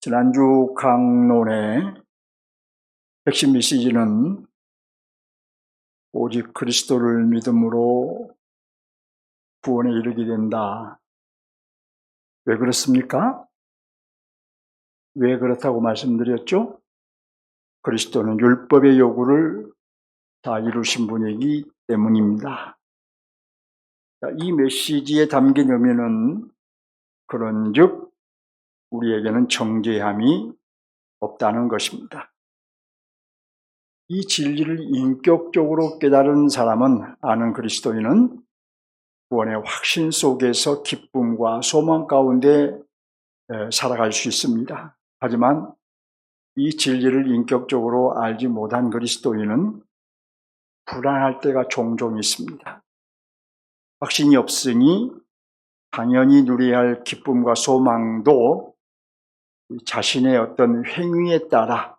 지난주 강론의 핵심 메시지는 오직 그리스도를 믿음으로 구원에 이르게 된다. 왜 그렇습니까? 왜 그렇다고 말씀드렸죠? 그리스도는 율법의 요구를 다 이루신 분이기 때문입니다. 이 메시지에 담긴 의미는 그런즉 우리에게는 정죄함이 없다는 것입니다. 이 진리를 인격적으로 깨달은 사람은, 아는 그리스도인은 구원의 확신 속에서 기쁨과 소망 가운데 살아갈 수 있습니다. 하지만 이 진리를 인격적으로 알지 못한 그리스도인은 불안할 때가 종종 있습니다. 확신이 없으니 당연히 누려야 할 기쁨과 소망도 자신의 어떤 행위에 따라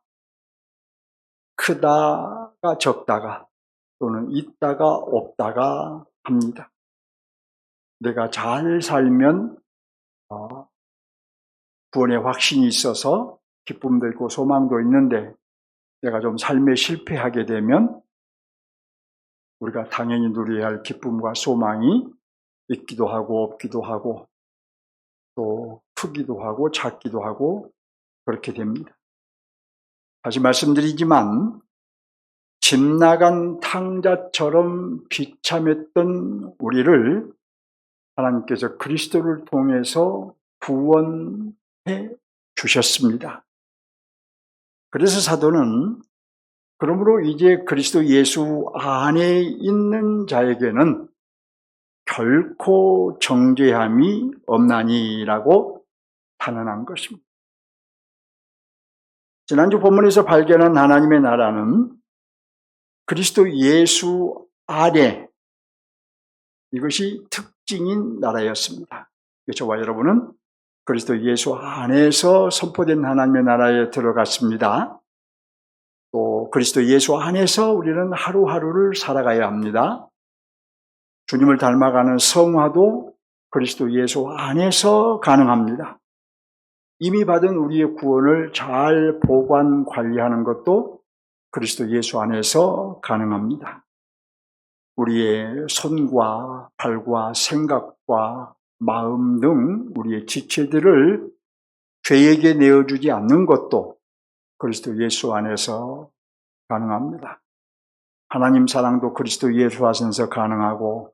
크다가 적다가 또는 있다가 없다가 합니다. 내가 잘 살면 구원의 확신이 있어서 기쁨도 있고 소망도 있는데, 내가 좀 삶에 실패하게 되면 우리가 당연히 누려야 할 기쁨과 소망이 있기도 하고 없기도 하고 또 크기도 하고 작기도 하고 그렇게 됩니다. 다시 말씀드리지만 집 나간 탕자처럼 비참했던 우리를 하나님께서 그리스도를 통해서 구원해 주셨습니다. 그래서 사도는 그러므로 이제 그리스도 예수 안에 있는 자에게는 결코 정죄함이 없나니라고 단언한 것입니다. 지난주 본문에서 발견한 하나님의 나라는 그리스도 예수 안에, 이것이 특징인 나라였습니다. 저와 여러분은 그리스도 예수 안에서 선포된 하나님의 나라에 들어갔습니다. 또 그리스도 예수 안에서 우리는 하루하루를 살아가야 합니다. 주님을 닮아가는 성화도 그리스도 예수 안에서 가능합니다. 이미 받은 우리의 구원을 잘 보관 관리하는 것도 그리스도 예수 안에서 가능합니다. 우리의 손과 발과 생각과 마음 등 우리의 지체들을 죄에게 내어주지 않는 것도 그리스도 예수 안에서 가능합니다. 하나님 사랑도 그리스도 예수 안에서 가능하고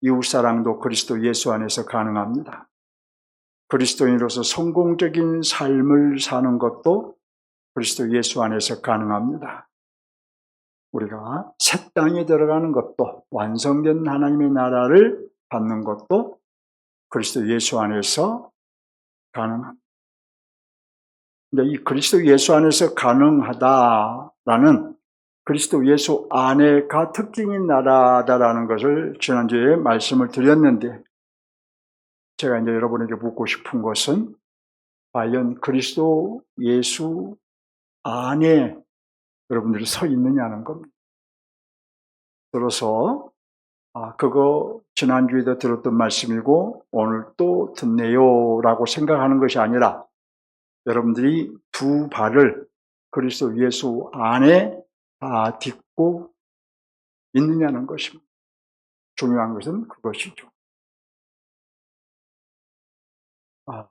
이웃 사랑도 그리스도 예수 안에서 가능합니다. 그리스도인으로서 성공적인 삶을 사는 것도 그리스도 예수 안에서 가능합니다. 우리가 새 땅에 들어가는 것도, 완성된 하나님의 나라를 받는 것도 그리스도 예수 안에서 가능합니다. 이 그리스도 예수 안에서 가능하다라는, 그리스도 예수 안에가 특징인 나라다라는 것을 지난주에 말씀을 드렸는데, 제가 이제 여러분에게 묻고 싶은 것은 과연 그리스도 예수 안에 여러분들이 서 있느냐는 겁니다. 들어서 그거 지난주에도 들었던 말씀이고 오늘 또 듣네요 라고 생각하는 것이 아니라, 여러분들이 두 발을 그리스도 예수 안에 다 딛고 있느냐는 것입니다. 중요한 것은 그것이죠.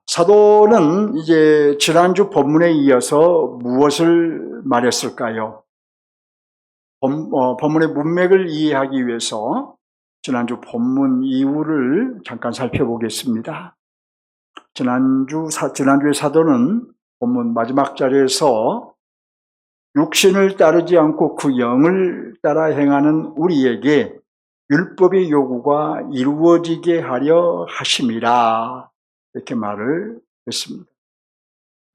사도는 이제 지난주 본문에 이어서 무엇을 말했을까요? 본문의 문맥을 이해하기 위해서 지난주 본문 이후를 잠깐 살펴보겠습니다. 지난주의 사도는 본문 마지막 자리에서 육신을 따르지 않고 그 영을 따라 행하는 우리에게 율법의 요구가 이루어지게 하려 하심이라, 이렇게 말을 했습니다.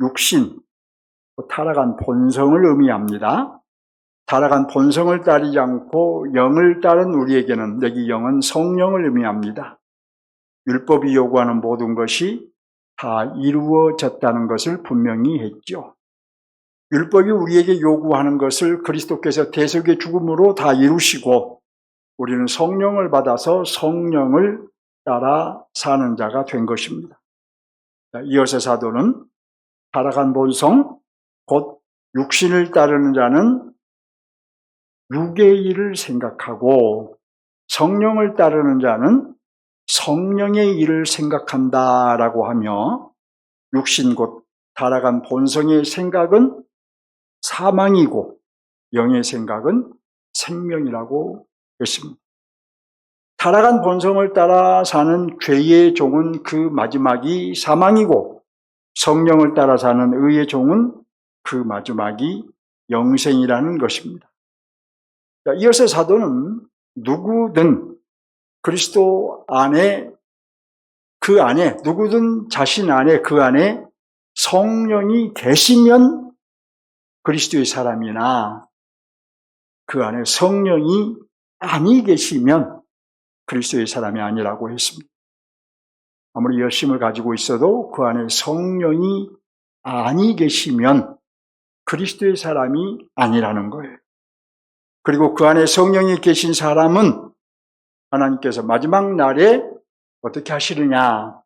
육신, 타락한 본성을 의미합니다. 타락한 본성을 따르지 않고 영을 따른 우리에게는, 여기 영은 성령을 의미합니다. 율법이 요구하는 모든 것이 다 이루어졌다는 것을 분명히 했죠. 율법이 우리에게 요구하는 것을 그리스도께서 대속의 죽음으로 다 이루시고 우리는 성령을 받아서 성령을 따라 사는 자가 된 것입니다. 이어서 사도는 타락한 본성, 곧 육신을 따르는 자는 육의 일을 생각하고 성령을 따르는 자는 성령의 일을 생각한다라고 하며 육신 곧 타락한 본성의 생각은 사망이고 영의 생각은 생명이라고 했습니다. 타락한 본성을 따라 사는 죄의 종은 그 마지막이 사망이고 성령을 따라 사는 의의 종은 그 마지막이 영생이라는 것입니다. 이어서 사도는 누구든 그리스도 안에 그 안에 누구든 자신 안에 그 안에 성령이 계시면 그리스도의 사람이나 그 안에 성령이 아니 계시면 그리스도의 사람이 아니라고 했습니다. 아무리 열심을 가지고 있어도 그 안에 성령이 아니 계시면 그리스도의 사람이 아니라는 거예요. 그리고 그 안에 성령이 계신 사람은 하나님께서 마지막 날에 어떻게 하시느냐?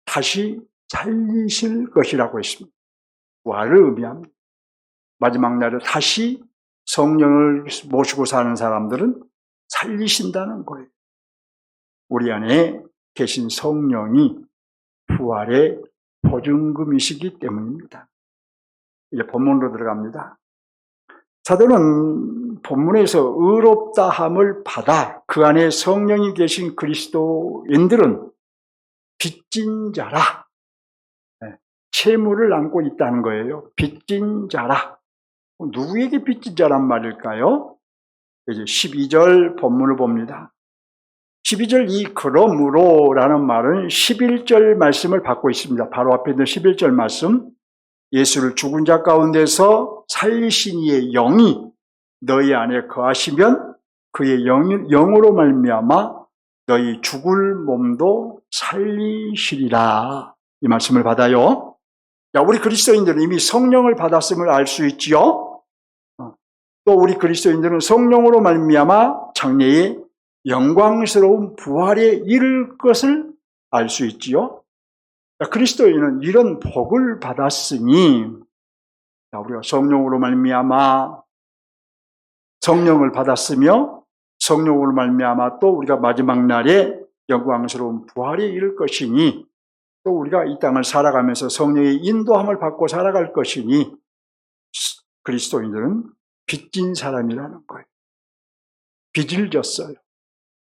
다시 살리실 것이라고 했습니다. 부활을 의미합니다. 마지막 날에 다시 성령을 모시고 사는 사람들은 살리신다는 거예요. 우리 안에 계신 성령이 부활의 보증금이시기 때문입니다. 이제 본문으로 들어갑니다. 사도는 본문에서 의롭다함을 받아 그 안에 성령이 계신 그리스도인들은 빚진 자라, 채무를 안고 있다는 거예요. 빚진 자라. 누구에게 빚진 자란 말일까요? 이제 12절 본문을 봅니다. 12절 이 그러므로라는 말은 11절 말씀을 받고 있습니다. 바로 앞에 있는 11절 말씀. 예수를 죽은 자 가운데서 살리신 이의 영이 너희 안에 거하시면 그의 영으로 말미암아 너희 죽을 몸도 살리시리라. 이 말씀을 받아요. 자, 우리 그리스도인들은 이미 성령을 받았음을 알 수 있지요. 또 우리 그리스도인들은 성령으로 말미암아 장래에 영광스러운 부활에 이를 것을 알 수 있지요. 그리스도인은 이런 복을 받았으니 우리가 성령으로 말미암아 성령을 받았으며 성령으로 말미암아 또 우리가 마지막 날에 영광스러운 부활에 이를 것이니 또 우리가 이 땅을 살아가면서 성령의 인도함을 받고 살아갈 것이니 그리스도인들은 빚진 사람이라는 거예요. 빚을 졌어요.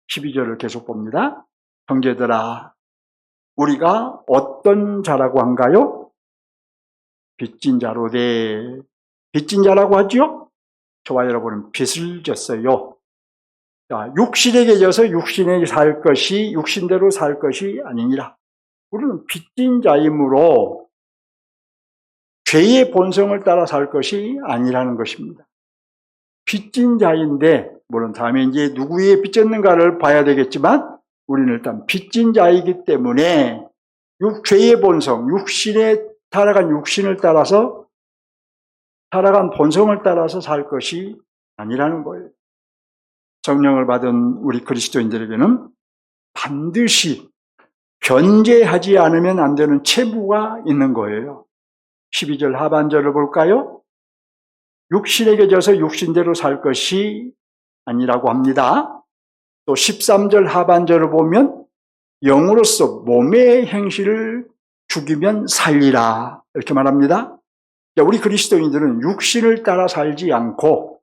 12절을 계속 봅니다. 형제들아 우리가 어떤 자라고 한가요? 빚진 자로되. 빚진 자라고 하죠? 저와 여러분은 빚을 졌어요. 자, 육신에게 져서 육신에 살 것이 육신대로 살 것이 아니니라. 우리는 빚진 자이므로 죄의 본성을 따라 살 것이 아니라는 것입니다. 빚진 자인데 물론 다음에 이제 누구의 빚졌는가를 봐야 되겠지만 우리는 일단 빚진 자이기 때문에 죄의 본성, 타락한 육신을 따라서 타락한 본성을 따라서 살 것이 아니라는 거예요. 성령을 받은 우리 그리스도인들에게는 반드시 변제하지 않으면 안 되는 채무가 있는 거예요. 12절 하반절을 볼까요? 육신에게 져서 육신대로 살 것이 아니라고 합니다. 또 13절 하반절을 보면 영으로서 몸의 행실을 죽이면 살리라 이렇게 말합니다. 우리 그리스도인들은 육신을 따라 살지 않고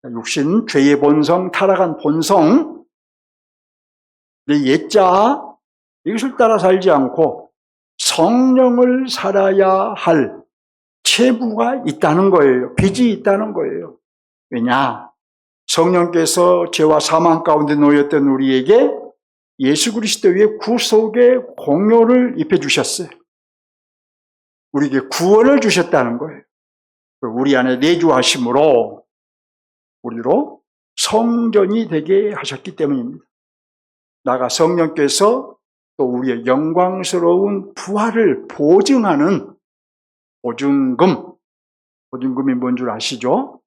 육신, 죄의 본성, 타락한 본성, 내 옛자 이것을 따라 살지 않고 성령을 살아야 할 채무가 있다는 거예요. 빚이 있다는 거예요. 왜냐? 성령께서 죄와 사망 가운데 놓였던 우리에게 예수 그리스도의 구속의 공로를 입혀주셨어요. 우리에게 구원을 주셨다는 거예요. 우리 안에 내주하심으로 우리로 성전이 되게 하셨기 때문입니다. 나아가 성령께서 또 우리의 영광스러운 부활을 보증하는 보증금이 뭔 줄 아시죠?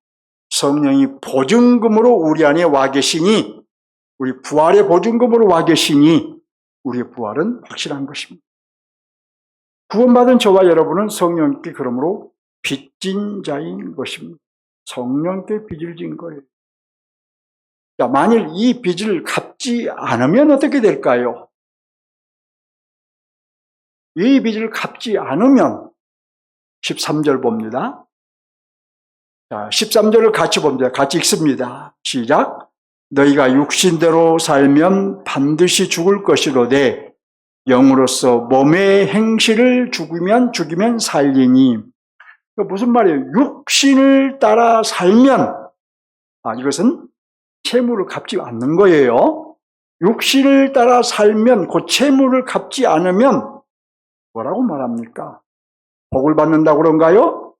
성령이 보증금으로 우리 안에 와 계시니 우리 부활의 보증금으로 와 계시니 우리의 부활은 확실한 것입니다. 구원받은 저와 여러분은 성령께 그러므로 빚진 자인 것입니다. 성령께 빚을 진 거예요. 자, 만일 이 빚을 갚지 않으면 어떻게 될까요? 이 빚을 갚지 않으면 13절 봅니다. 자, 13절을 같이 봅니다. 같이 읽습니다. 시작. 너희가 육신대로 살면 반드시 죽을 것이로되 영으로서 몸의 행실을 죽이면 살리니. 무슨 말이에요? 육신을 따라 살면, 이것은 채무를 갚지 않는 거예요. 육신을 따라 살면 그 채무를 갚지 않으면 뭐라고 말합니까? 복을 받는다고 그런가요?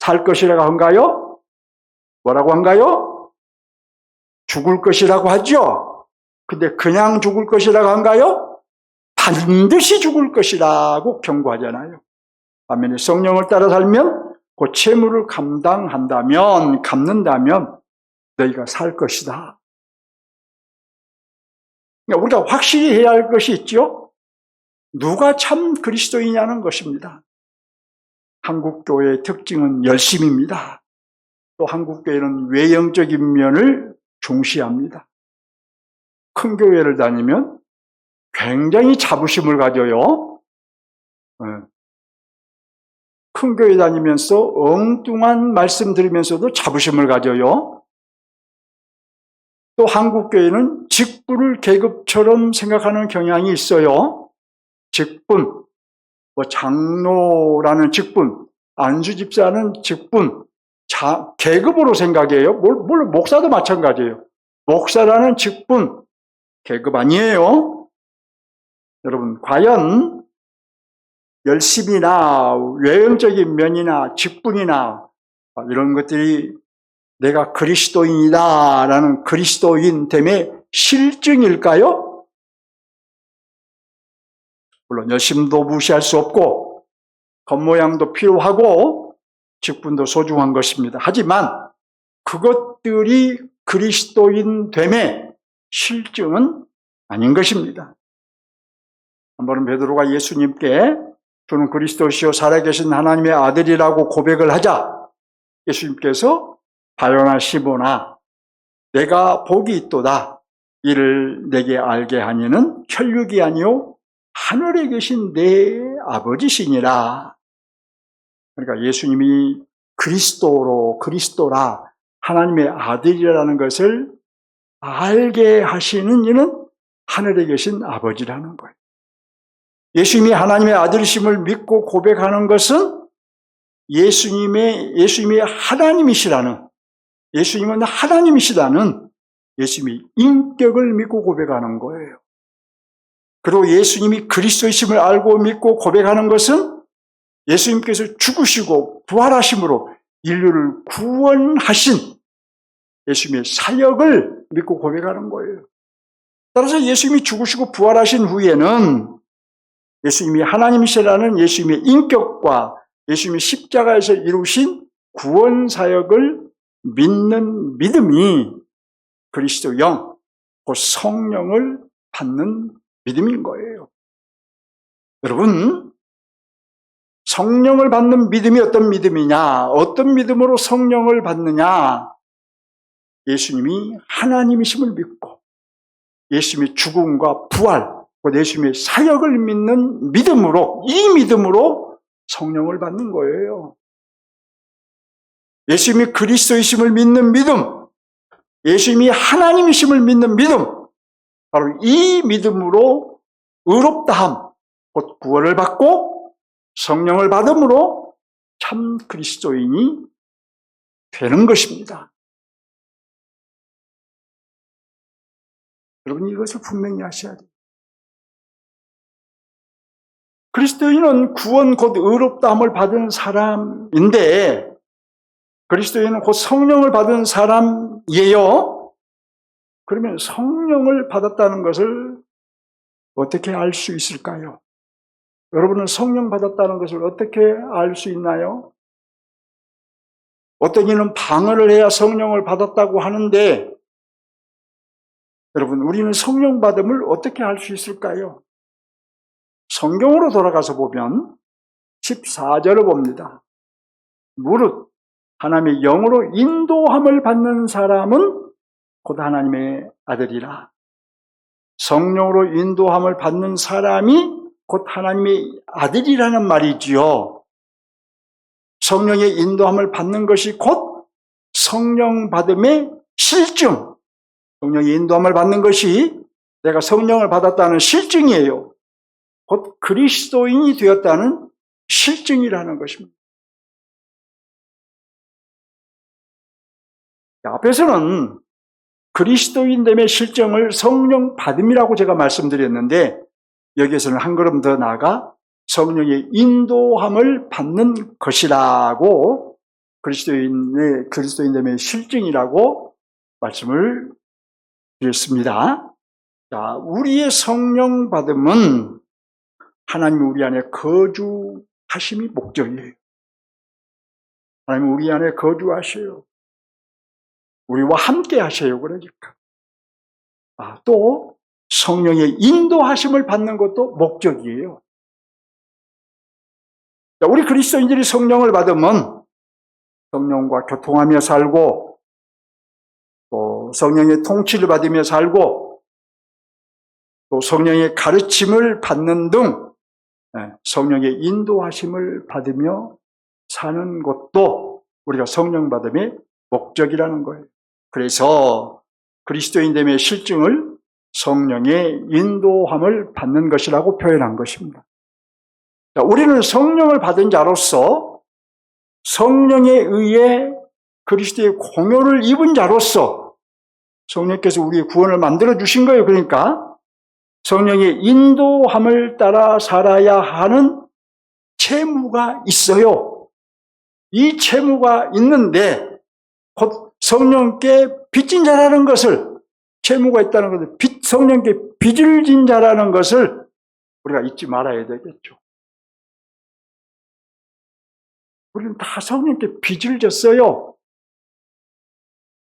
살 것이라고 한가요? 뭐라고 한가요? 죽을 것이라고 하죠. 근데 그냥 죽을 것이라고 한가요? 반드시 죽을 것이라고 경고하잖아요. 반면에 성령을 따라 살면 그 채무를 갚는다면 너희가 살 것이다. 그러니까 우리가 확실히 해야 할 것이 있죠. 누가 참 그리스도이냐는 것입니다. 한국교회의 특징은 열심입니다. 또 한국교회는 외형적인 면을 중시합니다. 큰 교회를 다니면 굉장히 자부심을 가져요. 큰 교회 다니면서 엉뚱한 말씀 들으면서도 자부심을 가져요. 또 한국교회는 직분을 계급처럼 생각하는 경향이 있어요. 직분, 장로라는 직분, 안수집사는 직분, 계급으로 생각해요. 물론 목사도 마찬가지예요. 목사라는 직분, 계급 아니에요. 여러분, 과연 열심이나 외형적인 면이나 직분이나 이런 것들이 내가 그리스도인이다라는 그리스도인됨의 실증일까요? 물론 열심도 무시할 수 없고 겉모양도 필요하고 직분도 소중한 것입니다. 하지만 그것들이 그리스도인됨의 실증은 아닌 것입니다. 한 번은 베드로가 예수님께 저는 그리스도시요 살아계신 하나님의 아들이라고 고백을 하자 예수님께서 바요나 시모나 내가 복이 있도다. 이를 내게 알게 하니는 혈육이 아니요 하늘에 계신 내 아버지시니라. 그러니까 예수님이 그리스도라 하나님의 아들이라는 것을 알게 하시는 이는 하늘에 계신 아버지라는 거예요. 예수님이 하나님의 아들이심을 믿고 고백하는 것은 예수님이 하나님이시라는, 예수님은 하나님이시라는 예수님의 인격을 믿고 고백하는 거예요. 그리고 예수님이 그리스도이심을 알고 믿고 고백하는 것은 예수님께서 죽으시고 부활하심으로 인류를 구원하신 예수님의 사역을 믿고 고백하는 거예요. 따라서 예수님이 죽으시고 부활하신 후에는 예수님이 하나님이시라는 예수님의 인격과 예수님이 십자가에서 이루신 구원 사역을 믿는 믿음이 그리스도 영, 그 성령을 받는 믿음인 거예요. 여러분, 성령을 받는 믿음이 어떤 믿음이냐? 어떤 믿음으로 성령을 받느냐? 예수님이 하나님이심을 믿고 예수님의 죽음과 부활, 예수님의 사역을 믿는 믿음으로, 이 믿음으로 성령을 받는 거예요. 예수님이 그리스도이심을 믿는 믿음, 예수님이 하나님이심을 믿는 믿음, 바로 이 믿음으로 의롭다함, 곧 구원을 받고 성령을 받음으로 참 그리스도인이 되는 것입니다. 여러분, 이것을 분명히 하셔야 돼요. 그리스도인은 구원 곧 의롭다함을 받은 사람인데 그리스도인은 곧 성령을 받은 사람이에요. 그러면 성령을 받았다는 것을 어떻게 알 수 있을까요? 여러분은 성령 받았다는 것을 어떻게 알 수 있나요? 어떤 이는 방언을 해야 성령을 받았다고 하는데 여러분, 우리는 성령 받음을 어떻게 알 수 있을까요? 성경으로 돌아가서 보면 14절을 봅니다. 무릇 하나님의 영으로 인도함을 받는 사람은 곧 하나님의 아들이라. 성령으로 인도함을 받는 사람이 곧 하나님의 아들이라는 말이지요. 성령의 인도함을 받는 것이 곧 성령 받음의 실증. 성령의 인도함을 받는 것이 내가 성령을 받았다는 실증이에요. 곧 그리스도인이 되었다는 실증이라는 것입니다. 앞에서는 그리스도인됨의 실증을 성령 받음이라고 제가 말씀드렸는데, 여기에서는 한 걸음 더 나아가 성령의 인도함을 받는 것이라고, 그리스도인됨의 실증이라고 말씀을 드렸습니다. 자, 우리의 성령 받음은 하나님이 우리 안에 거주하심이 목적이에요. 하나님이 우리 안에 거주하셔요. 우리와 함께 하셔요. 그러니까. 또 성령의 인도하심을 받는 것도 목적이에요. 자, 우리 그리스도인들이 성령을 받으면 성령과 교통하며 살고, 또 성령의 통치를 받으며 살고, 또 성령의 가르침을 받는 등 성령의 인도하심을 받으며 사는 것도 우리가 성령 받음의 목적이라는 거예요. 그래서 그리스도인됨의 실증을 성령의 인도함을 받는 것이라고 표현한 것입니다. 자, 우리는 성령을 받은 자로서, 성령에 의해 그리스도의 공효를 입은 자로서 성령께서 우리의 구원을 만들어 주신 거예요. 그러니까 성령의 인도함을 따라 살아야 하는 채무가 있어요. 이 채무가 있는데 곧 성령께 빚진 자라는 것을, 채무가 있다는 것을, 성령께 빚을 진 자라는 것을 우리가 잊지 말아야 되겠죠. 우리는 다 성령께 빚을 졌어요.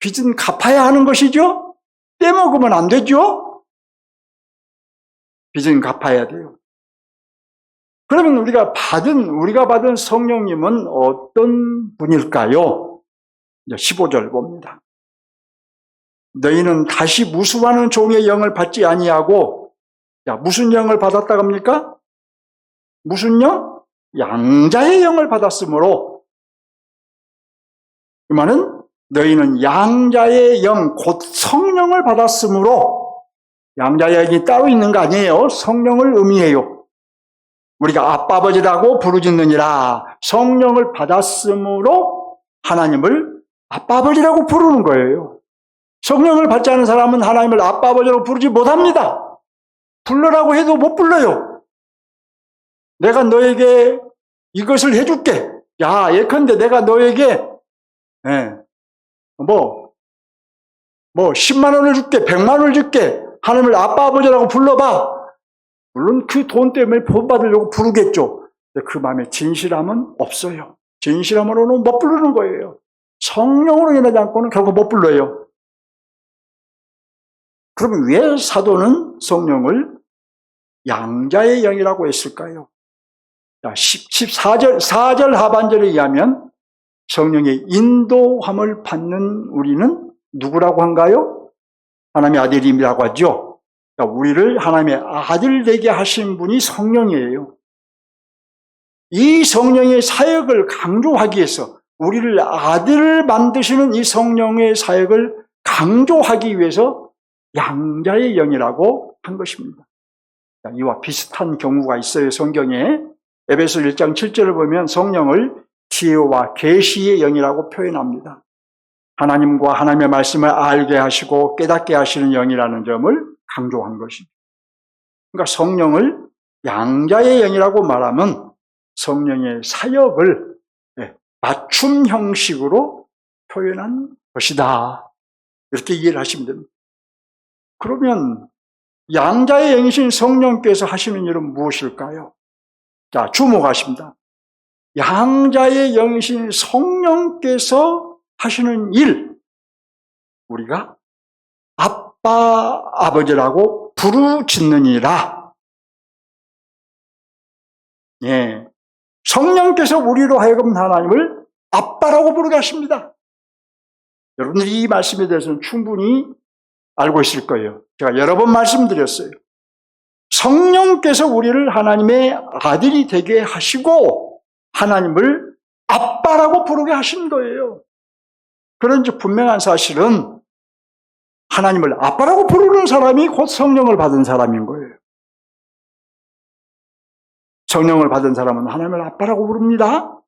빚은 갚아야 하는 것이죠. 떼먹으면 안 되죠. 빚은 갚아야 돼요. 그러면 우리가 받은 성령님은 어떤 분일까요? 이제 15절 봅니다. 너희는 다시 무수하는 종의 영을 받지 아니하고, 무슨 영을 받았다고 합니까? 무슨 영? 양자의 영을 받았으므로, 이 말은 너희는 양자의 영, 곧 성령을 받았으므로, 양자의 영이 따로 있는 거 아니에요. 성령을 의미해요. 우리가 아빠 아버지라고 부르짖느니라. 성령을 받았으므로 하나님을 아빠 아버지라고 부르는 거예요. 성령을 받지 않은 사람은 하나님을 아빠 아버지라고 부르지 못합니다. 불러라고 해도 못 불러요. 내가 너에게 이것을 해줄게. 예컨대 내가 너에게 10만 원을 줄게, 100만 원을 줄게. 하나님을 아빠 아버지라고 불러봐. 물론 그 돈 때문에 본받으려고 부르겠죠. 근데 그 마음에 진실함은 없어요. 진실함으로는 못 부르는 거예요. 성령으로 인하지 않고는 결국 못 불러요. 그러면 왜 사도는 성령을 양자의 영이라고 했을까요? 4절 하반절에 의하면 성령의 인도함을 받는 우리는 누구라고 한가요? 하나님의 아들임이라고 하죠. 우리를 하나님의 아들 되게 하신 분이 성령이에요. 이 성령의 사역을 강조하기 위해서, 우리를 아들을 만드시는 이 성령의 사역을 강조하기 위해서 양자의 영이라고 한 것입니다. 이와 비슷한 경우가 있어요. 성경에 에베소 1장 7절을 보면 성령을 지혜와 계시의 영이라고 표현합니다. 하나님과 하나님의 말씀을 알게 하시고 깨닫게 하시는 영이라는 점을 강조한 것이죠. 그러니까 성령을 양자의 영이라고 말하면 성령의 사역을 맞춤 형식으로 표현한 것이다. 이렇게 이해를 하시면 됩니다. 그러면 양자의 영이신 성령께서 하시는 일은 무엇일까요? 자, 주목하십니다. 양자의 영이신 성령께서 하시는 일, 우리가 아빠, 아버지라고 부르짖느니라. 성령께서 우리로 하여금 하나님을 아빠라고 부르게 하십니다. 여러분들이 이 말씀에 대해서는 충분히 알고 있을 거예요. 제가 여러 번 말씀드렸어요. 성령께서 우리를 하나님의 아들이 되게 하시고 하나님을 아빠라고 부르게 하신 거예요. 그런즉 분명한 사실은 하나님을 아빠라고 부르는 사람이 곧 성령을 받은 사람인 거예요. 성령을 받은 사람은 하나님을 아빠라고 부릅니다.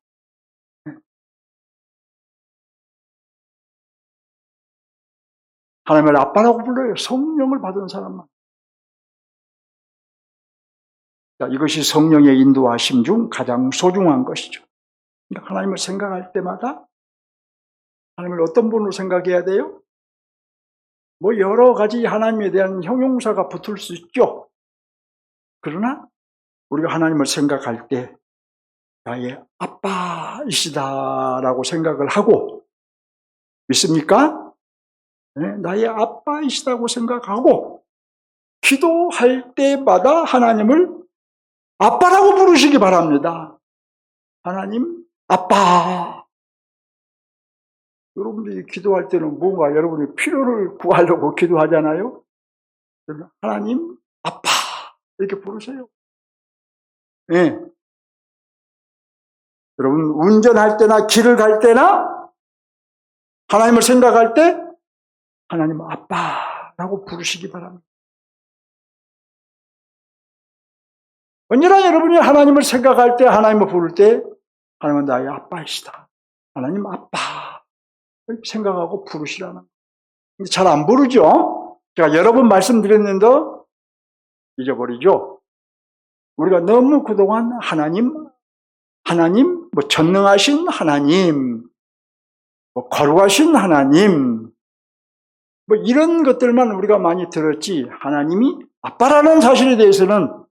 하나님을 아빠라고 불러요. 성령을 받은 사람만. 자, 이것이 성령의 인도하심 중 가장 소중한 것이죠. 그러니까 하나님을 생각할 때마다 하나님을 어떤 분으로 생각해야 돼요? 뭐 여러 가지 하나님에 대한 형용사가 붙을 수 있죠. 그러나 우리가 하나님을 생각할 때 나의 아빠이시다라고 생각을 하고, 믿습니까? 네, 나의 아빠이시다고 생각하고 기도할 때마다 하나님을 아빠라고 부르시기 바랍니다. 하나님 아빠. 여러분들이 기도할 때는 뭔가 여러분이 필요를 구하려고 기도하잖아요. 하나님 아빠 이렇게 부르세요. 네. 여러분 운전할 때나 길을 갈 때나 하나님을 생각할 때 하나님 아빠라고 부르시기 바랍니다. 언제나 여러분이 하나님을 생각할 때, 하나님을 부를 때 하나님은 나의 아빠이시다. 하나님 아빠 이렇게 생각하고 부르시라는. 근데 잘 안 부르죠. 제가 여러 번 말씀드렸는데 잊어버리죠. 우리가 너무 그동안 하나님 뭐 전능하신 하나님, 뭐 거룩하신 하나님, 뭐 이런 것들만 우리가 많이 들었지, 하나님이 아빠라는 사실에 대해서는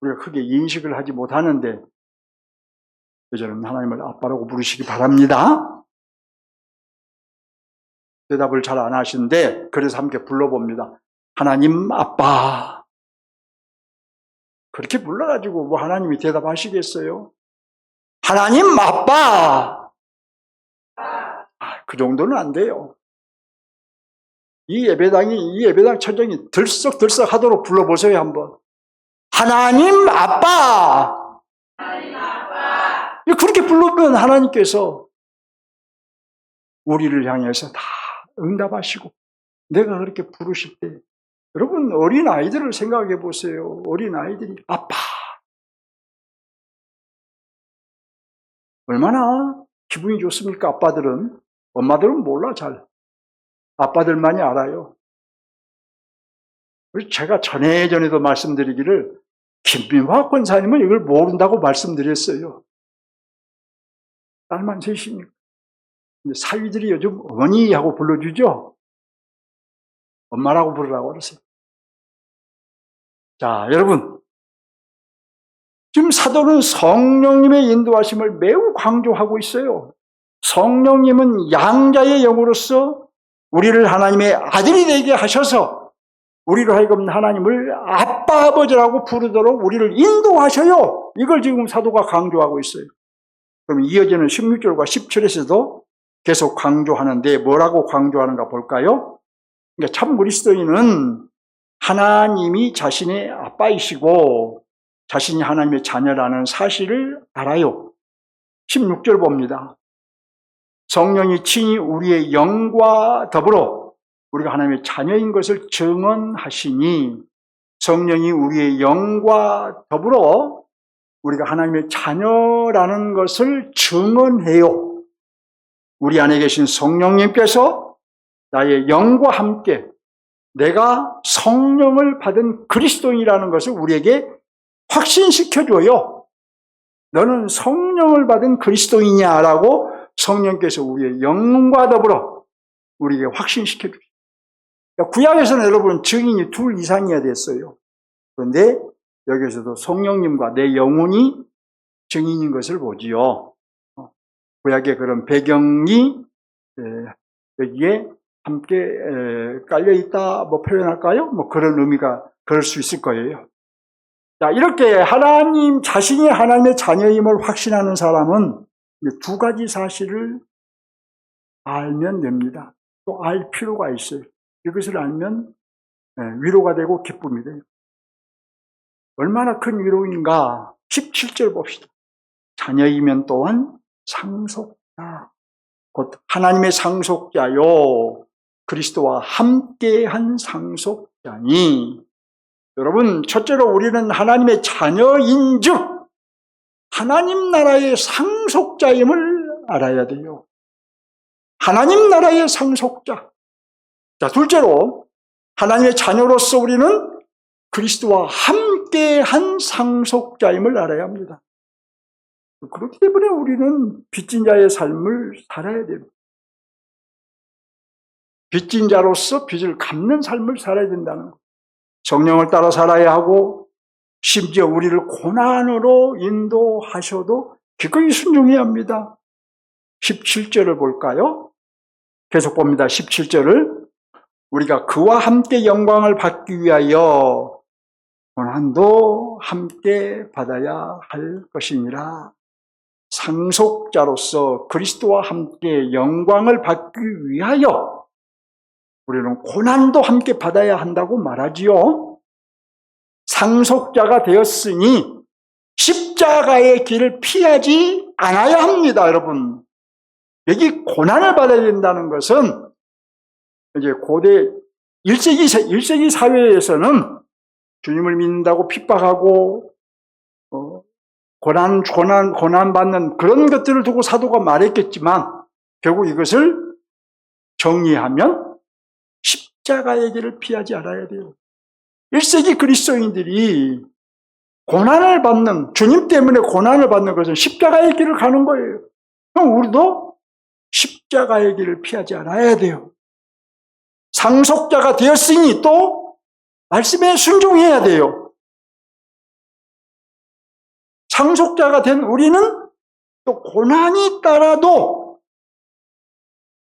우리가 크게 인식을 하지 못하는데, 이제는 하나님을 아빠라고 부르시기 바랍니다. 대답을 잘 안 하시는데, 그래서 함께 불러봅니다. 하나님 아빠. 그렇게 불러가지고 뭐 하나님이 대답하시겠어요? 하나님 아빠. 그 정도는 안 돼요. 이 예배당 천정이 들썩들썩 하도록 불러보세요, 한번. 하나님 아빠. 하나님 아빠. 그렇게 부르면 하나님께서 우리를 향해서 다 응답하시고, 내가 그렇게 부르실 때, 여러분 어린 아이들을 생각해 보세요. 어린 아이들이 아빠. 얼마나 기분이 좋습니까? 아빠들은. 엄마들은 몰라 잘. 아빠들만이 알아요. 제가 전에도 말씀드리기를, 김민화 권사님은 이걸 모른다고 말씀드렸어요. 딸만 셋이니까. 근데 사위들이 요즘 어머니하고 불러주죠? 엄마라고 부르라고 그러세요. 자, 여러분. 지금 사도는 성령님의 인도하심을 매우 강조하고 있어요. 성령님은 양자의 영으로서 우리를 하나님의 아들이 되게 하셔서 우리로 하여금 하나님을 아빠 아버지라고 부르도록 우리를 인도하셔요. 이걸 지금 사도가 강조하고 있어요. 그럼 이어지는 16절과 17절에서도 계속 강조하는데 뭐라고 강조하는가 볼까요? 그러니까 참 그리스도인은 하나님이 자신의 아빠이시고 자신이 하나님의 자녀라는 사실을 알아요. 16절 봅니다. 성령이 친히 우리의 영과 더불어 우리가 하나님의 자녀인 것을 증언하시니, 성령이 우리의 영과 더불어 우리가 하나님의 자녀라는 것을 증언해요. 우리 안에 계신 성령님께서 나의 영과 함께 내가 성령을 받은 그리스도인이라는 것을 우리에게 확신시켜줘요. 너는 성령을 받은 그리스도인이냐라고 성령께서 우리의 영과 더불어 우리에게 확신시켜주죠. 구약에서는 여러분 증인이 둘 이상이어야 됐어요. 그런데 여기서도 성령님과 내 영혼이 증인인 것을 보지요. 구약의 그런 배경이 여기에 함께 깔려있다 뭐 표현할까요? 뭐 그런 의미가 그럴 수 있을 거예요. 자, 이렇게 하나님 자신이 하나님의 자녀임을 확신하는 사람은 두 가지 사실을 알면 됩니다. 또 알 필요가 있어요. 이것을 알면 위로가 되고 기쁨이 돼요. 얼마나 큰 위로인가? 17절 봅시다. 자녀이면 또한 상속자, 곧 하나님의 상속자요 그리스도와 함께한 상속자니. 여러분, 첫째로 우리는 하나님의 자녀인즉 하나님 나라의 상속자임을 알아야 돼요. 하나님 나라의 상속자. 자, 둘째로 하나님의 자녀로서 우리는 그리스도와 함께한 상속자임을 알아야 합니다. 그렇기 때문에 우리는 빚진 자의 삶을 살아야 됩니다. 빚진 자로서 빚을 갚는 삶을 살아야 된다는 것. 성령을 따라 살아야 하고 심지어 우리를 고난으로 인도하셔도 기꺼이 순종해야 합니다. 17절을 볼까요? 계속 봅니다. 17절을 우리가 그와 함께 영광을 받기 위하여 고난도 함께 받아야 할 것이니라. 상속자로서 그리스도와 함께 영광을 받기 위하여 우리는 고난도 함께 받아야 한다고 말하지요. 상속자가 되었으니 십자가의 길을 피하지 않아야 합니다, 여러분. 여기 고난을 받아야 된다는 것은 이제 고대 1세기 사회에서는 주님을 믿는다고 핍박하고 고난 받는 그런 것들을 두고 사도가 말했겠지만 결국 이것을 정리하면 십자가의 길을 피하지 않아야 돼요. 1세기 그리스도인들이 고난을 받는, 주님 때문에 고난을 받는 것은 십자가의 길을 가는 거예요. 그럼 우리도 십자가의 길을 피하지 않아야 돼요. 상속자가 되었으니 또 말씀에 순종해야 돼요. 상속자가 된 우리는 또 고난이 따라도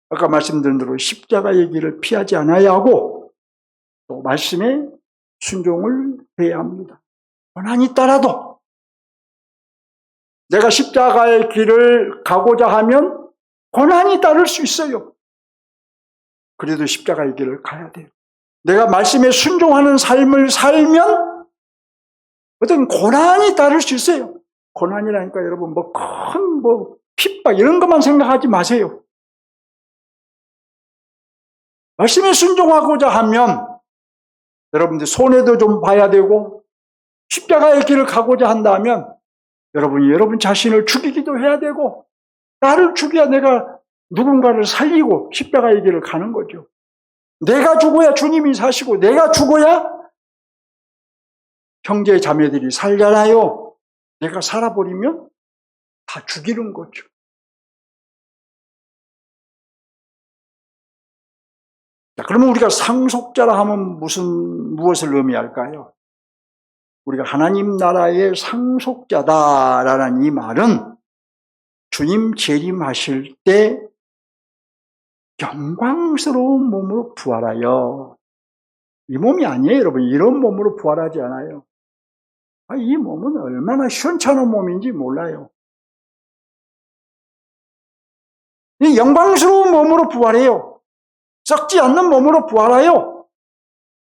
아까 말씀드린 대로 십자가의 길을 피하지 않아야 하고 또 말씀에 순종을 해야 합니다. 고난이 따라도 내가 십자가의 길을 가고자 하면 고난이 따를 수 있어요. 그래도 십자가의 길을 가야 돼요. 내가 말씀에 순종하는 삶을 살면 어떤 고난이 따를 수 있어요. 고난이라니까 여러분 큰 핍박 이런 것만 생각하지 마세요. 말씀에 순종하고자 하면 여러분들 손해도 좀 봐야 되고 십자가의 길을 가고자 한다면 여러분이 여러분 자신을 죽이기도 해야 되고 나를 죽여야 내가 누군가를 살리고 십자가의 길을 가는 거죠. 내가 죽어야 주님이 사시고 내가 죽어야 형제 자매들이 살잖아요. 내가 살아버리면 다 죽이는 거죠. 자, 그러면 우리가 상속자라 하면 무엇을 의미할까요? 우리가 하나님 나라의 상속자다라는 이 말은 주님 재림하실 때 영광스러운 몸으로 부활하여, 이 몸이 아니에요, 여러분. 이런 몸으로 부활하지 않아요. 이 몸은 얼마나 시원찮은 몸인지 몰라요. 이 영광스러운 몸으로 부활해요. 썩지 않는 몸으로 부활하여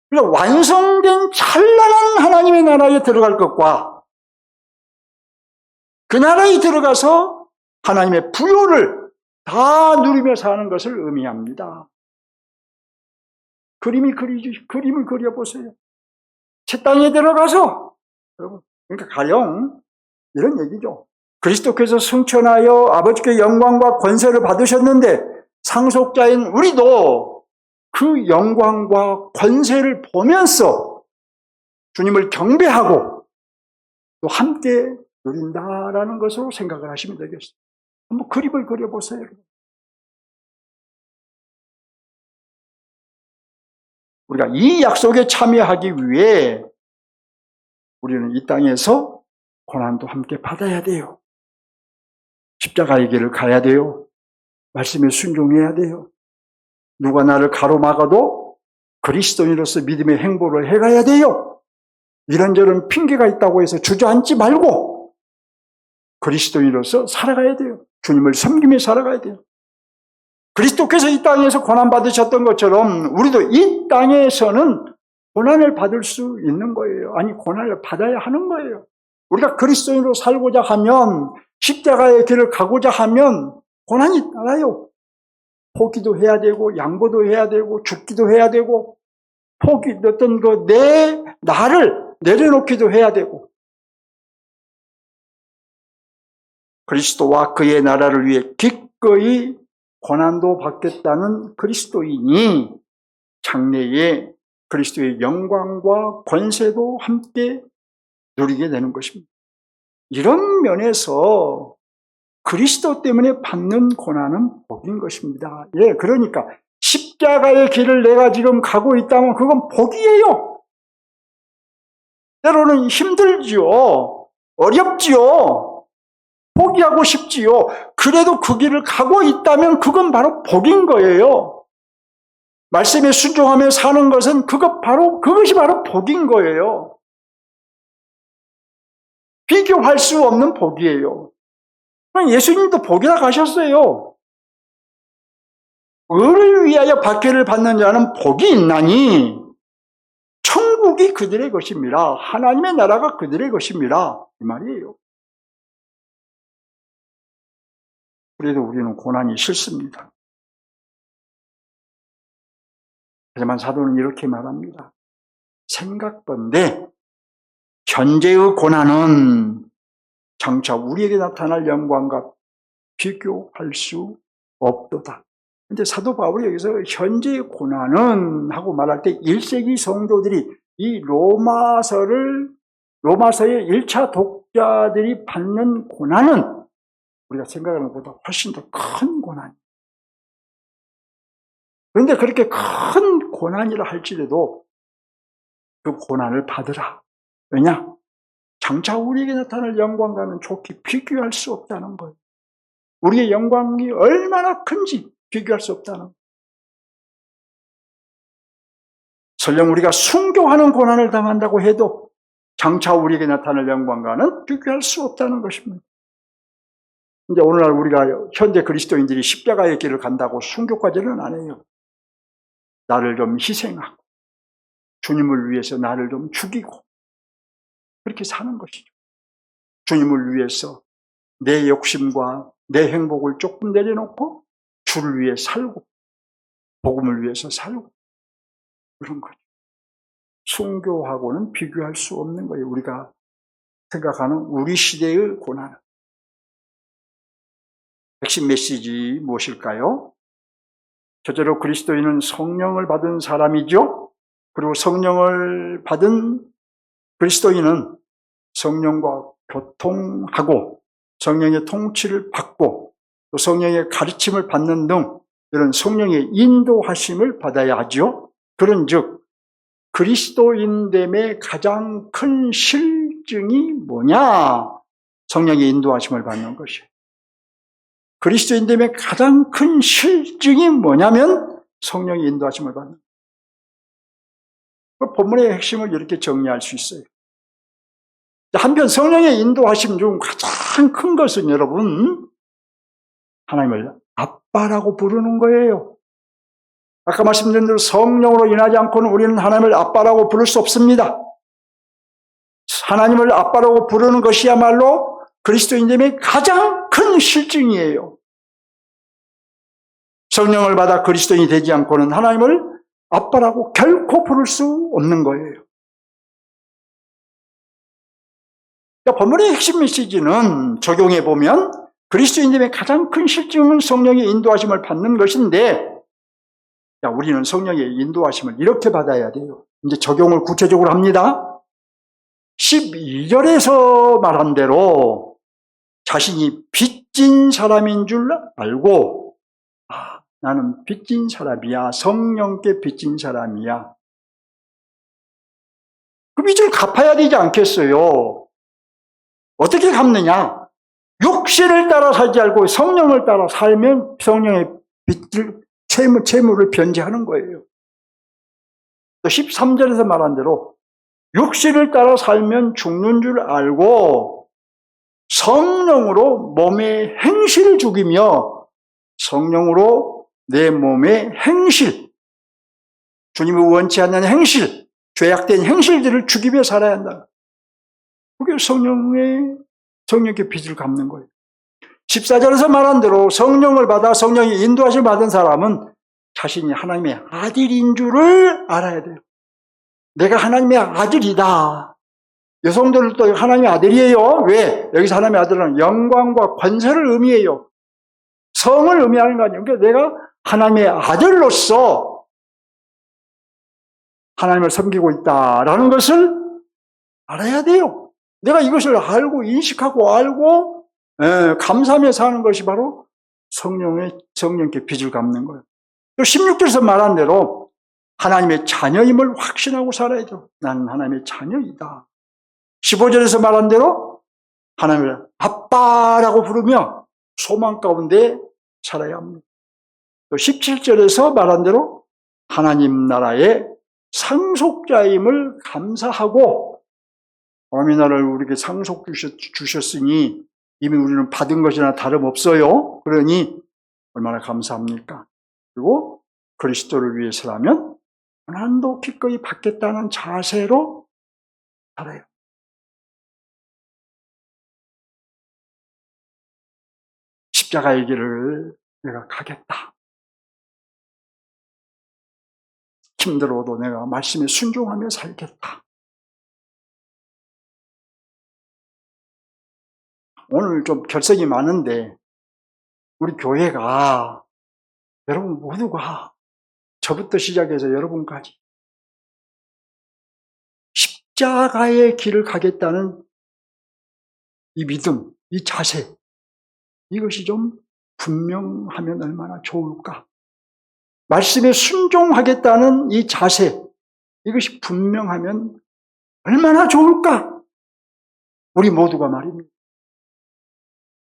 그러니까 완성된 찬란한 하나님의 나라에 들어갈 것과 그 나라에 들어가서 하나님의 부요를 다 누리며 사는 것을 의미합니다. 그림을 그려보세요. 새 땅에 들어가서, 여러분, 그러니까 가령 이런 얘기죠. 그리스도께서 승천하여 아버지께 영광과 권세를 받으셨는데 상속자인 우리도 그 영광과 권세를 보면서 주님을 경배하고 또 함께 누린다라는 것으로 생각을 하시면 되겠습니다. 한번 그림을 그려보세요. 우리가 이 약속에 참여하기 위해 우리는 이 땅에서 고난도 함께 받아야 돼요. 십자가의 길을 가야 돼요. 말씀에 순종해야 돼요. 누가 나를 가로막아도 그리스도인으로서 믿음의 행보를 해가야 돼요. 이런저런 핑계가 있다고 해서 주저앉지 말고 그리스도인으로서 살아가야 돼요. 주님을 섬기며 살아가야 돼요. 그리스도께서 이 땅에서 고난받으셨던 것처럼 우리도 이 땅에서는 고난을 받을 수 있는 거예요. 아니, 고난을 받아야 하는 거예요. 우리가 그리스도인으로 살고자 하면, 십자가의 길을 가고자 하면 고난이 따라요. 포기도 해야 되고, 양보도 해야 되고, 죽기도 해야 되고, 어떤 나를 내려놓기도 해야 되고, 그리스도와 그의 나라를 위해 기꺼이 고난도 받겠다는 그리스도인이 장래에 그리스도의 영광과 권세도 함께 누리게 되는 것입니다. 이런 면에서 그리스도 때문에 받는 고난은 복인 것입니다. 예, 그러니까 십자가의 길을 내가 지금 가고 있다면 그건 복이에요. 때로는 힘들지요. 어렵지요. 포기하고 싶지요. 그래도 그 길을 가고 있다면 그건 바로 복인 거예요. 말씀에 순종하며 사는 것은 그것이 바로 복인 거예요. 비교할 수 없는 복이에요. 예수님도 복이라 가셨어요. 의를 위하여 박해를 받는 자는 복이 있나니 천국이 그들의 것입니다. 하나님의 나라가 그들의 것입니다. 이 말이에요. 그래도 우리는 고난이 싫습니다. 하지만 사도는 이렇게 말합니다. 생각건대 현재의 고난은 장차 우리에게 나타날 영광과 비교할 수 없도다. 근데 사도 바울이 여기서 현재의 고난은 하고 말할 때 1세기 성도들이 이 로마서의 1차 독자들이 받는 고난은 우리가 생각하는 것보다 훨씬 더 큰 고난이에요. 그런데 그렇게 큰 고난이라 할지라도 그 고난을 받으라. 왜냐? 장차 우리에게 나타날 영광과는 좋게 비교할 수 없다는 거예요. 우리의 영광이 얼마나 큰지 비교할 수 없다는 거예요. 설령 우리가 순교하는 고난을 당한다고 해도 장차 우리에게 나타날 영광과는 비교할 수 없다는 것입니다. 이제 오늘날 우리가 현대 그리스도인들이 십자가의 길을 간다고 순교까지는 안 해요. 나를 좀 희생하고 주님을 위해서 나를 좀 죽이고 그렇게 사는 것이죠. 주님을 위해서 내 욕심과 내 행복을 조금 내려놓고 주를 위해 살고 복음을 위해서 살고 그런 거죠. 순교하고는 비교할 수 없는 거예요. 우리가 생각하는 우리 시대의 고난은. 핵심 메시지 무엇일까요? 첫째로 그리스도인은 성령을 받은 사람이죠. 그리고 성령을 받은 그리스도인은 성령과 교통하고 성령의 통치를 받고 또 성령의 가르침을 받는 등 이런 성령의 인도하심을 받아야 하죠. 그런즉 그리스도인됨의 가장 큰 실증이 뭐냐? 성령의 인도하심을 받는 것이에요. 그리스도인됨의 가장 큰 실증이 뭐냐면 성령의 인도하심을 받는 거예요. 그 본문의 핵심을 이렇게 정리할 수 있어요. 한편 성령의 인도하심 중 가장 큰 것은 여러분 하나님을 아빠라고 부르는 거예요. 아까 말씀드린 대로 성령으로 인하지 않고는 우리는 하나님을 아빠라고 부를 수 없습니다. 하나님을 아빠라고 부르는 것이야말로 그리스도인됨의 가장 큰 실증이에요. 성령을 받아 그리스도인이 되지 않고는 하나님을 아빠라고 결코 부를 수 없는 거예요. 그러니까 본문의 핵심 메시지는 적용해 보면 그리스도인됨의 가장 큰 실증은 성령의 인도하심을 받는 것인데 우리는 성령의 인도하심을 이렇게 받아야 돼요. 이제 적용을 구체적으로 합니다. 12절에서 말한 대로 자신이 빚진 사람인 줄 알고 나는 빚진 사람이야. 성령께 빚진 사람이야. 그 빚을 갚아야 되지 않겠어요? 어떻게 갚느냐? 육신을 따라 살지 않고 성령을 따라 살면 성령의 빚을 채무를 변제하는 거예요. 또 13절에서 말한 대로 육신을 따라 살면 죽는 줄 알고 성령으로 몸의 행실을 죽이며 성령으로 내 몸의 행실, 주님이 원치 않는 행실, 죄악된 행실들을 죽이며 살아야 한다. 그게 성령께 빚을 갚는 거예요. 14절에서 말한 대로 성령을 받아 성령이 인도하심을 받은 사람은 자신이 하나님의 아들인 줄을 알아야 돼요. 내가 하나님의 아들이다. 여성들도 하나님의 아들이에요. 왜? 여기서 하나님의 아들은 영광과 권세를 의미해요. 성을 의미하는 거 아니에요. 그러니까 내가 하나님의 아들로서 하나님을 섬기고 있다라는 것을 알아야 돼요. 내가 이것을 알고 인식하고 감사하며 사는 것이 바로 성령께 빚을 갚는 거예요. 또 16절에서 말한 대로 하나님의 자녀임을 확신하고 살아야죠. 나는 하나님의 자녀이다. 15절에서 말한 대로 하나님을 아빠라고 부르며 소망 가운데 살아야 합니다. 또 17절에서 말한 대로 하나님 나라의 상속자임을 감사하고 하나님의 나라를 우리에게 상속 주셨으니 이미 우리는 받은 것이나 다름없어요. 그러니 얼마나 감사합니까? 그리고 그리스도를 위해서라면 고난도 기꺼이 받겠다는 자세로 살아요. 십자가의 길을 내가 가겠다. 힘들어도 내가 말씀에 순종하며 살겠다. 오늘 좀 결석이 많은데 우리 교회가 여러분 모두가 저부터 시작해서 여러분까지 십자가의 길을 가겠다는 이 믿음, 이 자세, 이것이 좀 분명하면 얼마나 좋을까? 말씀에 순종하겠다는 이 자세, 이것이 분명하면 얼마나 좋을까? 우리 모두가 말입니다.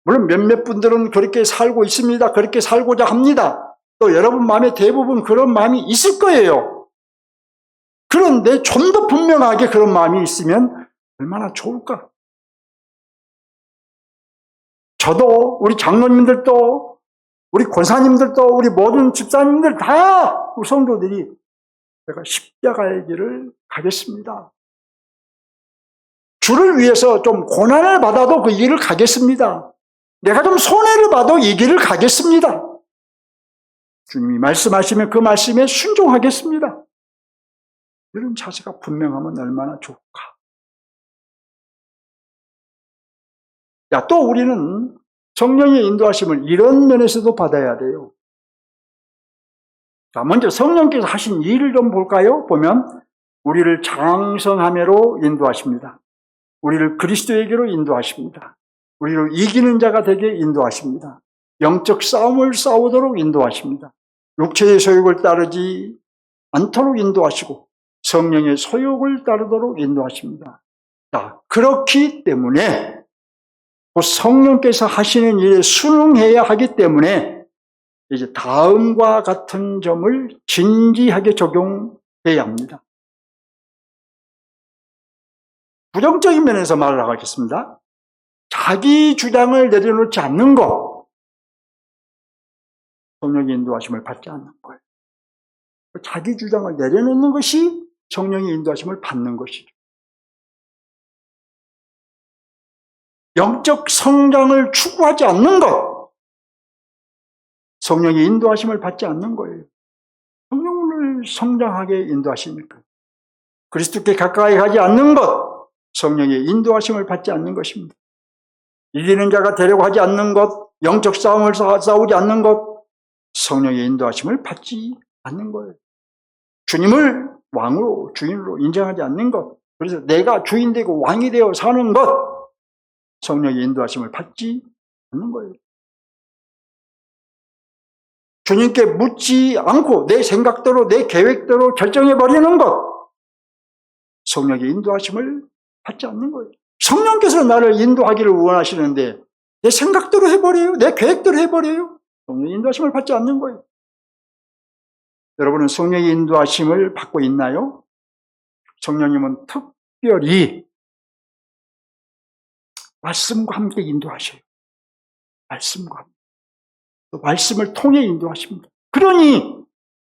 물론 몇몇 분들은 그렇게 살고 있습니다. 그렇게 살고자 합니다. 또 여러분 마음에 대부분 그런 마음이 있을 거예요. 그런데 좀 더 분명하게 그런 마음이 있으면 얼마나 좋을까? 저도 우리 장로님들도 우리 권사님들도 우리 모든 집사님들 다 우리 성도들이 내가 십자가의 길을 가겠습니다. 주를 위해서 좀 고난을 받아도 그 길을 가겠습니다. 내가 좀 손해를 봐도 이 길을 가겠습니다. 주님이 말씀하시면 그 말씀에 순종하겠습니다. 이런 자세가 분명하면 얼마나 좋을까. 또 우리는 성령의 인도하심을 이런 면에서도 받아야 돼요. 자, 먼저 성령께서 하신 일을 좀 볼까요? 보면 우리를 장성하매로 인도하십니다. 우리를 그리스도에게로 인도하십니다. 우리를 이기는 자가 되게 인도하십니다. 영적 싸움을 싸우도록 인도하십니다. 육체의 소욕을 따르지 않도록 인도하시고 성령의 소욕을 따르도록 인도하십니다. 자, 그렇기 때문에 성령께서 하시는 일에 순응해야 하기 때문에 이제 다음과 같은 점을 진지하게 적용해야 합니다. 부정적인 면에서 말을 하겠습니다. 자기 주장을 내려놓지 않는 것, 성령의 인도하심을 받지 않는 거예요. 자기 주장을 내려놓는 것이 성령의 인도하심을 받는 것이죠. 영적 성장을 추구하지 않는 것, 성령의 인도하심을 받지 않는 거예요. 성령을 성장하게 인도하십니까? 그리스도께 가까이 가지 않는 것, 성령의 인도하심을 받지 않는 것입니다. 이기는 자가 되려고 하지 않는 것, 영적 싸움을 싸우지 않는 것, 성령의 인도하심을 받지 않는 거예요. 주님을 왕으로, 주인으로 인정하지 않는 것, 그래서 내가 주인 되고 왕이 되어 사는 것, 성령의 인도하심을 받지 않는 거예요. 주님께 묻지 않고 내 생각대로, 내 계획대로 결정해버리는 것, 성령의 인도하심을 받지 않는 거예요. 성령께서 나를 인도하기를 원하시는데 내 생각대로 해버려요. 내 계획대로 해버려요. 성령의 인도하심을 받지 않는 거예요. 여러분은 성령의 인도하심을 받고 있나요? 성령님은 특별히 말씀과 함께 인도하셔요. 말씀과 함께. 또 말씀을 통해 인도하십니다. 그러니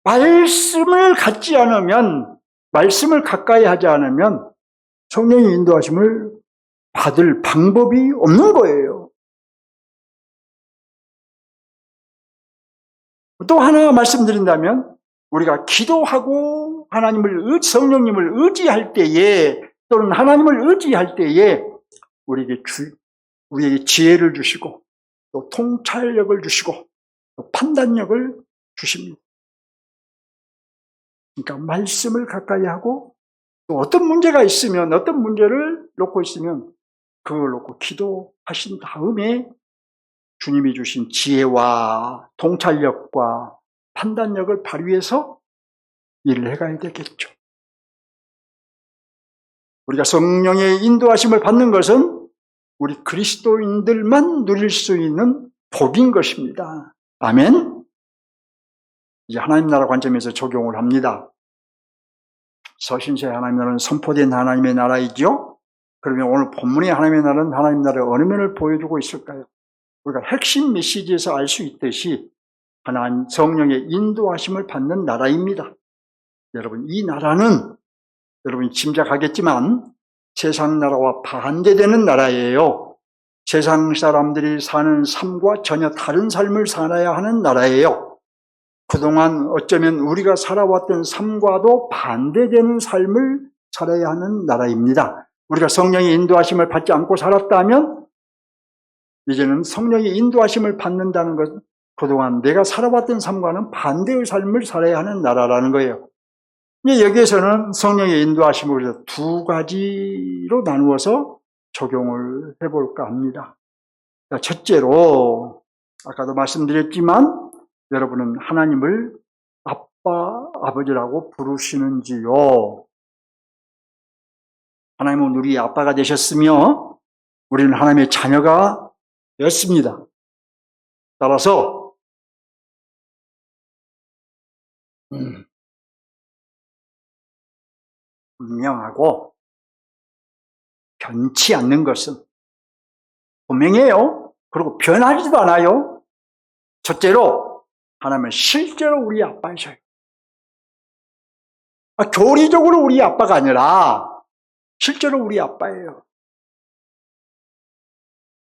말씀을 갖지 않으면, 말씀을 가까이 하지 않으면 성령의 인도하심을 받을 방법이 없는 거예요. 또 하나 말씀드린다면, 우리가 기도하고 성령님을 의지할 때에, 또는 하나님을 의지할 때에 우리에게 지혜를 주시고, 또 통찰력을 주시고, 또 판단력을 주십니다. 그러니까 말씀을 가까이 하고, 또 어떤 문제가 있으면, 어떤 문제를 놓고 있으면 그걸 놓고 기도하신 다음에 주님이 주신 지혜와 통찰력과 판단력을 발휘해서 일을 해가야 되겠죠. 우리가 성령의 인도하심을 받는 것은 우리 그리스도인들만 누릴 수 있는 복인 것입니다. 아멘. 이제 하나님 나라 관점에서 적용을 합니다. 서신서의 하나님 나라는 선포된 하나님의 나라이죠. 그러면 오늘 본문의 하나님의 나라는 하나님 나라의 어느 면을 보여주고 있을까요? 우리가 핵심 메시지에서 알 수 있듯이 하나님 성령의 인도하심을 받는 나라입니다. 여러분, 이 나라는 여러분이 짐작하겠지만 세상 나라와 반대되는 나라예요. 세상 사람들이 사는 삶과 전혀 다른 삶을 살아야 하는 나라예요. 그동안 어쩌면 우리가 살아왔던 삶과도 반대되는 삶을 살아야 하는 나라입니다. 우리가 성령의 인도하심을 받지 않고 살았다면 이제는 성령의 인도하심을 받는다는 것은 그동안 내가 살아왔던 삶과는 반대의 삶을 살아야 하는 나라라는 거예요. 여기에서는 성령의 인도하심을 두 가지로 나누어서 적용을 해볼까 합니다. 첫째로, 아까도 말씀드렸지만 여러분은 하나님을 아빠, 아버지라고 부르시는지요? 하나님은 우리 아빠가 되셨으며 우리는 하나님의 자녀가 되었습니다. 따라서 분명하고 변치 않는 것은 분명해요. 그리고 변하지도 않아요. 첫째로, 하나님은 실제로 우리 아빠이셔요. 교리적으로 우리 아빠가 아니라 실제로 우리 아빠예요.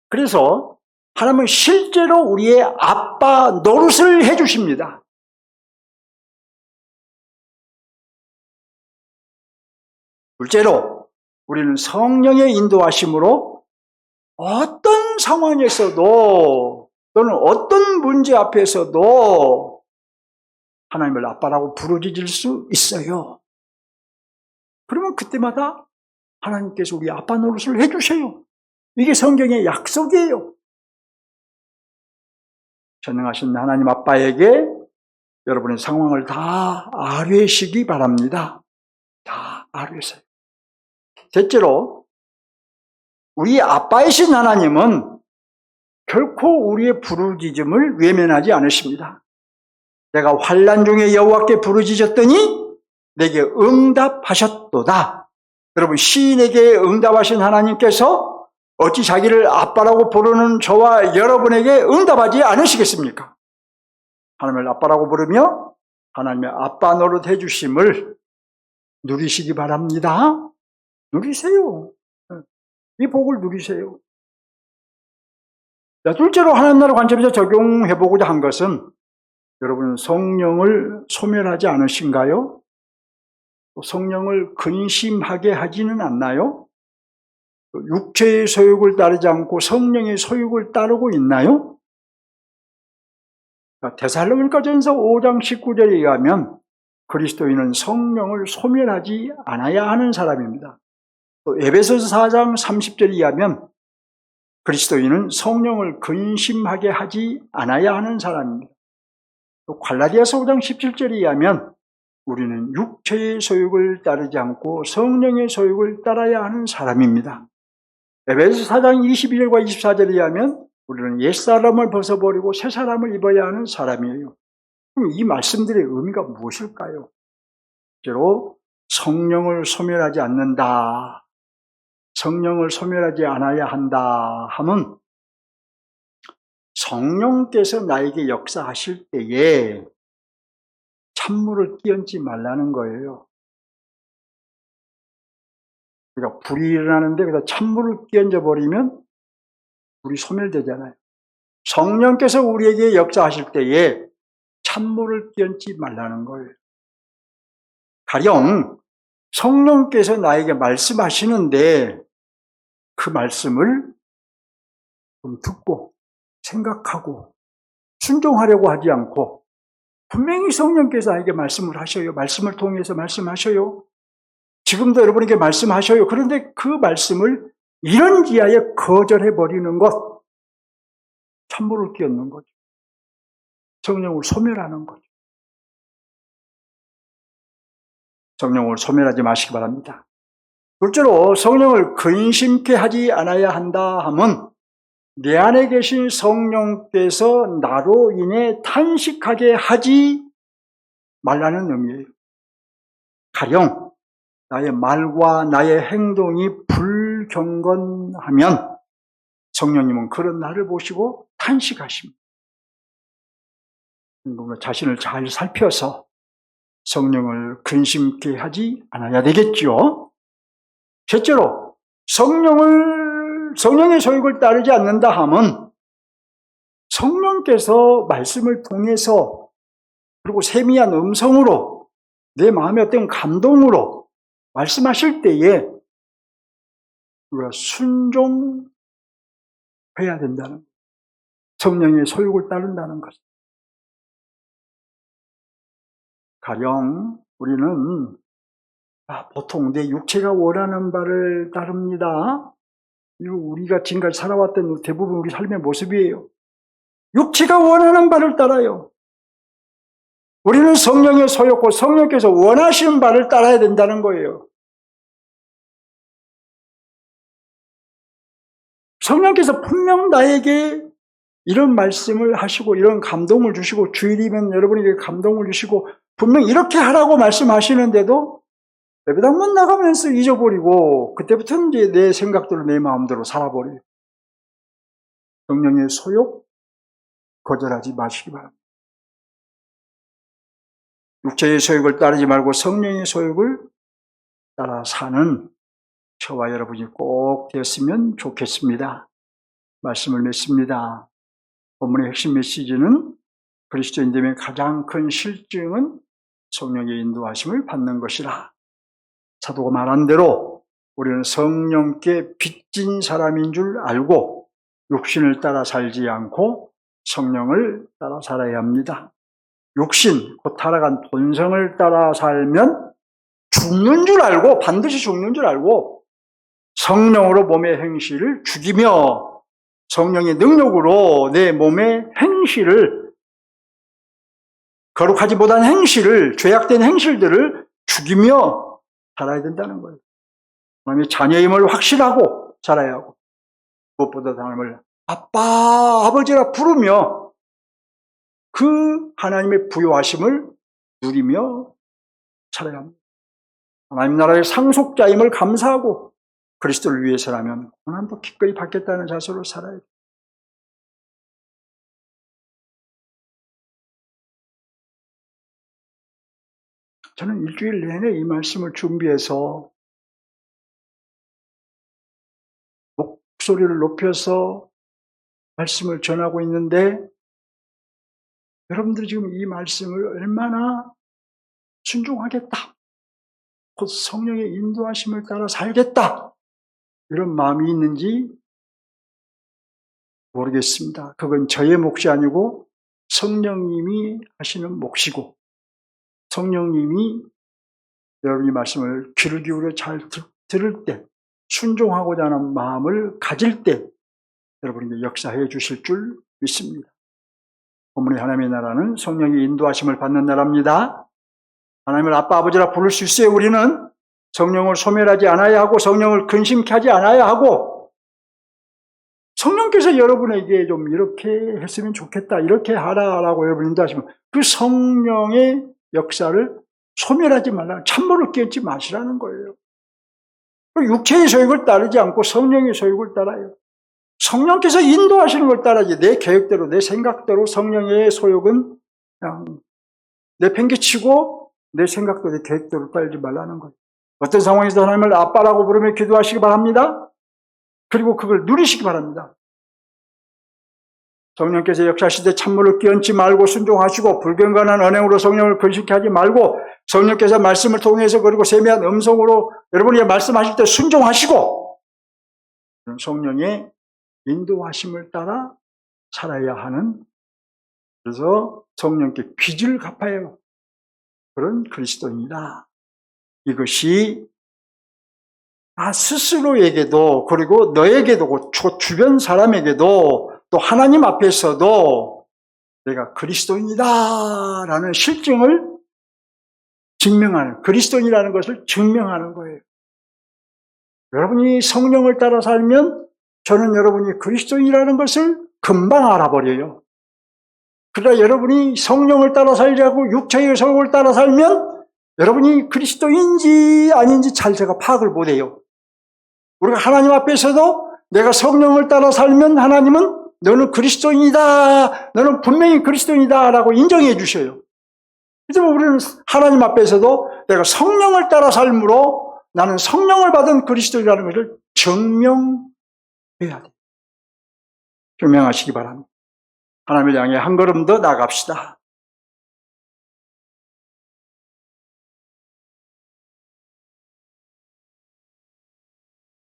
그래서 하나님은 실제로 우리의 아빠 노릇을 해주십니다. 둘째로, 우리는 성령의 인도하심으로 어떤 상황에서도 또는 어떤 문제 앞에서도 하나님을 아빠라고 부르짖을 수 있어요. 그러면 그때마다 하나님께서 우리 아빠 노릇을 해주세요. 이게 성경의 약속이에요. 전능하신 하나님 아빠에게 여러분의 상황을 다 아뢰시기 바랍니다. 다 아뢰세요. 셋째로, 우리 아빠이신 하나님은 결코 우리의 부르짖음을 외면하지 않으십니다. 내가 환난 중에 여호와께 부르짖었더니 내게 응답하셨도다. 여러분, 시인에게 응답하신 하나님께서 어찌 자기를 아빠라고 부르는 저와 여러분에게 응답하지 않으시겠습니까? 하나님을 아빠라고 부르며 하나님의 아빠 노릇 해주심을 누리시기 바랍니다. 누리세요. 이 복을 누리세요. 자, 둘째로 하나님 나라 관점에서 적용해보고자 한 것은, 여러분 성령을 소멸하지 않으신가요? 성령을 근심하게 하지는 않나요? 육체의 소욕을 따르지 않고 성령의 소욕을 따르고 있나요? 데살로니가전서 5장 19절에 의하면 그리스도인은 성령을 소멸하지 않아야 하는 사람입니다. 또 에베소서 4장 30절에 의하면 그리스도인은 성령을 근심하게 하지 않아야 하는 사람입니다. 또 갈라디아서 5장 17절에 의하면 우리는 육체의 소욕을 따르지 않고 성령의 소욕을 따라야 하는 사람입니다. 에베소서 4장 22절과 24절에 의하면 우리는 옛사람을 벗어버리고 새사람을 입어야 하는 사람이에요. 그럼 이 말씀들의 의미가 무엇일까요? 실제로 성령을 소멸하지 않는다. 성령을 소멸하지 않아야 한다 하면 성령께서 나에게 역사하실 때에 찬물을 끼얹지 말라는 거예요. 그러니까 불이 일어나는데 그래서 찬물을 끼얹어 버리면 불이 소멸되잖아요. 성령께서 우리에게 역사하실 때에 찬물을 끼얹지 말라는 거예요. 가령 성령께서 나에게 말씀하시는데 그 말씀을 좀 듣고 생각하고 순종하려고 하지 않고 분명히 성령께서 나에게 말씀을 하셔요. 말씀을 통해서 말씀하셔요. 지금도 여러분에게 말씀하셔요. 그런데 그 말씀을 이런지하에 거절해버리는 것, 찬물을 끼얹는 거죠. 성령을 소멸하는 거죠. 성령을 소멸하지 마시기 바랍니다. 둘째로 성령을 근심케 하지 않아야 한다 하면 내 안에 계신 성령께서 나로 인해 탄식하게 하지 말라는 의미예요. 가령 나의 말과 나의 행동이 불경건하면 성령님은 그런 나를 보시고 탄식하십니다. 자신을 잘 살펴서 성령을 근심케 하지 않아야 되겠죠. 셋째로 성령의 소욕을 따르지 않는다 하면 성령께서 말씀을 통해서 그리고 세미한 음성으로 내 마음의 어떤 감동으로 말씀하실 때에 우리가 순종해야 된다는, 성령의 소욕을 따른다는 것. 가령 우리는 보통 내 육체가 원하는 바를 따릅니다. 이거 우리가 지금까지 살아왔던 대부분 우리 삶의 모습이에요. 육체가 원하는 바를 따라요. 우리는 성령의 소욕과 성령께서 원하시는 바를 따라야 된다는 거예요. 성령께서 분명 나에게 이런 말씀을 하시고 이런 감동을 주시고 주일이면 여러분에게 감동을 주시고 분명 이렇게 하라고 말씀하시는데도 예배당만 나가면서 잊어버리고 그때부터는 이제 내 생각대로 내 마음대로 살아버려요. 성령의 소욕 거절하지 마시기 바랍니다. 육체의 소욕을 따르지 말고 성령의 소욕을 따라 사는 저와 여러분이 꼭 되었으면 좋겠습니다. 말씀을 맺습니다. 본문의 핵심 메시지는 그리스도인됨의 가장 큰 실증은 성령의 인도하심을 받는 것이라. 사도가 말한 대로 우리는 성령께 빚진 사람인 줄 알고 육신을 따라 살지 않고 성령을 따라 살아야 합니다. 육신, 곧 타락한 본성을 따라 살면 죽는 줄 알고, 반드시 죽는 줄 알고 성령으로 몸의 행실을 죽이며 성령의 능력으로 내 몸의 행실을, 거룩하지 못한 행실을, 죄악된 행실들을 죽이며 살아야 된다는 거예요. 하나님의 자녀임을 확신하고 살아야 하고 무엇보다 하나님을 아빠, 아버지라 부르며 그 하나님의 부요하심을 누리며 살아야 합니다. 하나님 나라의 상속자임을 감사하고 그리스도를 위해서라면 고난도 기꺼이 받겠다는 자세로 살아야 합니다. 저는 일주일 내내 이 말씀을 준비해서 목소리를 높여서 말씀을 전하고 있는데 여러분들이 지금 이 말씀을 얼마나 순종하겠다, 곧 성령의 인도하심을 따라 살겠다, 이런 마음이 있는지 모르겠습니다. 그건 저의 몫이 아니고 성령님이 하시는 몫이고 성령님이 여러분이 말씀을 귀를 기울여 잘 들을 때 순종하고자 하는 마음을 가질 때 여러분에게 역사해 주실 줄 믿습니다. 본문의 하나님의 나라는 성령의 인도하심을 받는 나라입니다. 하나님을 아빠 아버지라 부를 수 있어요. 우리는 성령을 소멸하지 않아야 하고 성령을 근심케 하지 않아야 하고 성령께서 여러분에게 좀 이렇게 했으면 좋겠다, 이렇게 하라라고 여러분 인도하시면 그 성령의 역사를 소멸하지 말라, 찬물을 끼얹지 마시라는 거예요. 육체의 소욕을 따르지 않고 성령의 소욕을 따라요. 성령께서 인도하시는 걸 따라야지. 내 계획대로, 내 생각대로 성령의 소욕은 그냥 내팽개치고 내 생각도 내 계획대로 따르지 말라는 거예요. 어떤 상황에서 하나님을 아빠라고 부르며 기도하시기 바랍니다. 그리고 그걸 누리시기 바랍니다. 성령께서 역사하실 때 찬물을 끼얹지 말고 순종하시고 불경건한 언행으로 성령을 근심케 하지 말고 성령께서 말씀을 통해서 그리고 세미한 음성으로 여러분이 말씀하실 때 순종하시고 성령의 인도하심을 따라 살아야 하는, 그래서 성령께 빚을 갚아요. 그런 그리스도인이다. 이것이 나 스스로에게도 그리고 너에게도 주변 사람에게도 또 하나님 앞에서도 내가 그리스도인이다 라는 실증을 증명하는, 그리스도인이라는 것을 증명하는 거예요. 여러분이 성령을 따라 살면 저는 여러분이 그리스도인이라는 것을 금방 알아버려요. 그러나 여러분이 성령을 따라 살려고 육체의 소욕을 따라 살면 여러분이 그리스도인지 아닌지 잘 제가 파악을 못해요. 우리가 하나님 앞에서도 내가 성령을 따라 살면 하나님은 너는 그리스도인이다, 너는 분명히 그리스도인이다 라고 인정해 주셔요. 그래서 우리는 하나님 앞에서도 내가 성령을 따라 삶으로 나는 성령을 받은 그리스도인이라는 것을 증명해야 돼요. 증명하시기 바랍니다. 하나님을 향해 한 걸음 더 나갑시다.